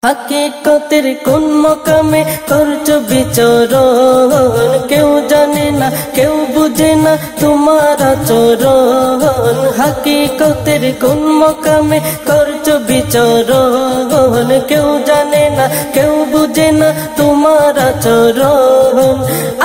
হাকিকতের কোন মকামে করছো বিচরণ, কেউ জানে না কেউ বুঝে না তোমার আচরণ। হাকিকতের কোন মকামে করছো বিচরণ, কেউ জানে না কেউ বুঝে না তোমার আচরণ।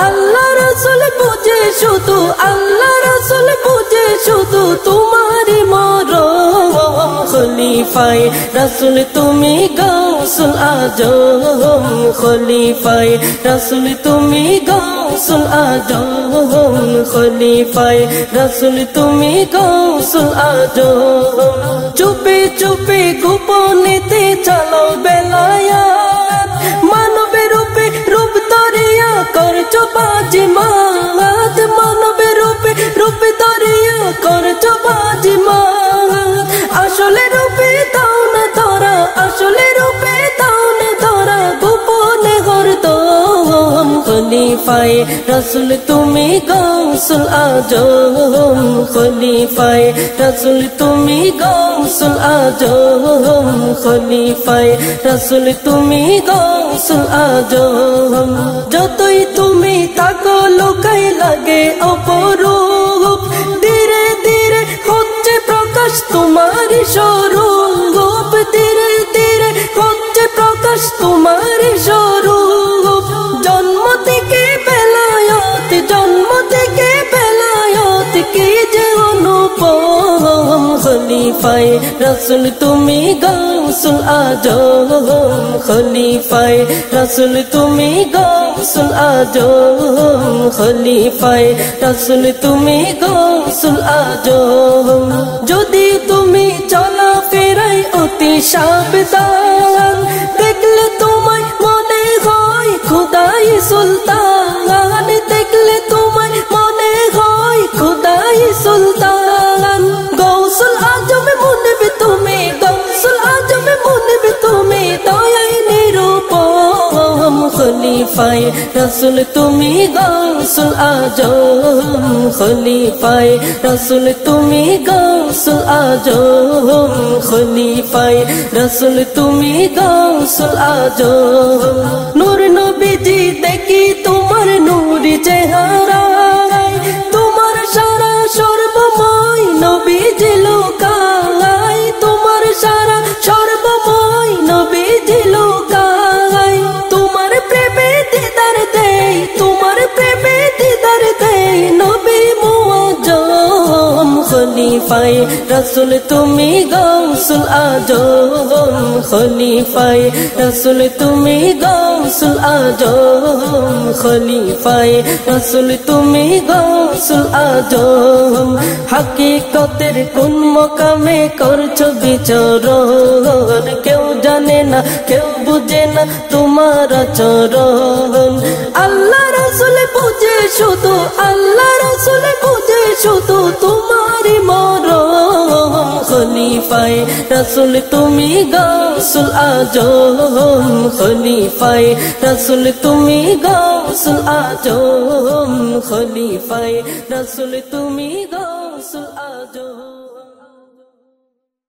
আল্লাহ রাসূল বুঝে শুধু, আল্লাহ রাসূল বুঝে শুধু তোমারই মরণ। খলিফায়ে রাসূল তুমি গাউসুল আজম, খলিফায়ে রাসূল তুমি গাউসুল আজম, খলিফায়ে রাসূল তুমি গাউসুল আজম। চুপে চুপে গোপনেতে চালাও বেলায়াত, মানবের রূপে রূপ ধরিয়া করছো বাজিমাত, মানবের রূপে রূপ ধরিয়া করছো বাজিমাত। আসলে রূপে দাও না ধরা, আসলে রূপে দাও না ধরা, গোপনে হরদম। খলিফায়ে রাসূল তুমি গাউসুল আজম, খলিফায়ে রাসূল তুমি গাউসুল আজম, খলিফায়ে রাসূল তুমি গাউসুল আজম। যতই তুমি তাকো লোকাই লাগে অপরূপ, ধীরে ধীরে হচ্ছে প্রকাশ তোমার স্বরূপ, ধীরে ধীরে হচ্ছে প্রকাশ তোমার স্বরূপ। জন্ম থেকে বেলায়েত, জন্ম থেকে বেলায়েত, কি যে অনুপম। খলিফায়ে রাসূল তুমি গাউসুল আজম, খলিফায়ে রাসূল তুমি গাউসুল আজম, খলিফায়ে রাসূল তুমি গাউসুল আজম। যদি তুমি চলা ফেরাই অতি সাবধান, দেখলে তোমায় মনে হয় খোদাই সুলতান, দেখলে তোমায় মনে হয় খোদাই সুলতান। গাউসুল আজম মুনবে তুমি, গাউসুল আজম মুনবে তুমি, দয়াই নিরূপম। খলিফায়ে রাসূল তুমি গাউসুল আজম, খলিফায়ে রাসূল তুমি গাউসুল আজম, খলিফায়ে রাসূল তুমি গাউসুল আজম। নূর নবীজি দেখি তোমার নূরি চেহারা, তোমার সারা সর্বময় নবীজি লুকায়, তোমার সারা সর্বময় নবীজি লুকায়। তোমার প্রেমে দিদার দেই, তোমার প্রেমে দিদার দেই নবী মুআজ্জম। খলিফায়ে রাসূল তুমি গাউসুল আজম, খলিফায়ে রাসূল তুমি গাউসুল আজম, খলিফায়ে রাসূল তুমি গাউসুল আজম। হাকিকতের কোন মকামে করছো বিচরণ, কেউ জানে না কেউ বুঝে না তোমার আচরণ। আল্লাহ রাসূল বুঝে শুধু, আল্লাহ রাসূল বুঝে শুধু তোমারই মরণ। খলিফায়ে রাসূল তুমি গাউসুল আজম, খলিফায়ে রাসূল তুমি গাউসুল আজম, খলিফায়ে রাসূল তুমি গাউসুল আজম।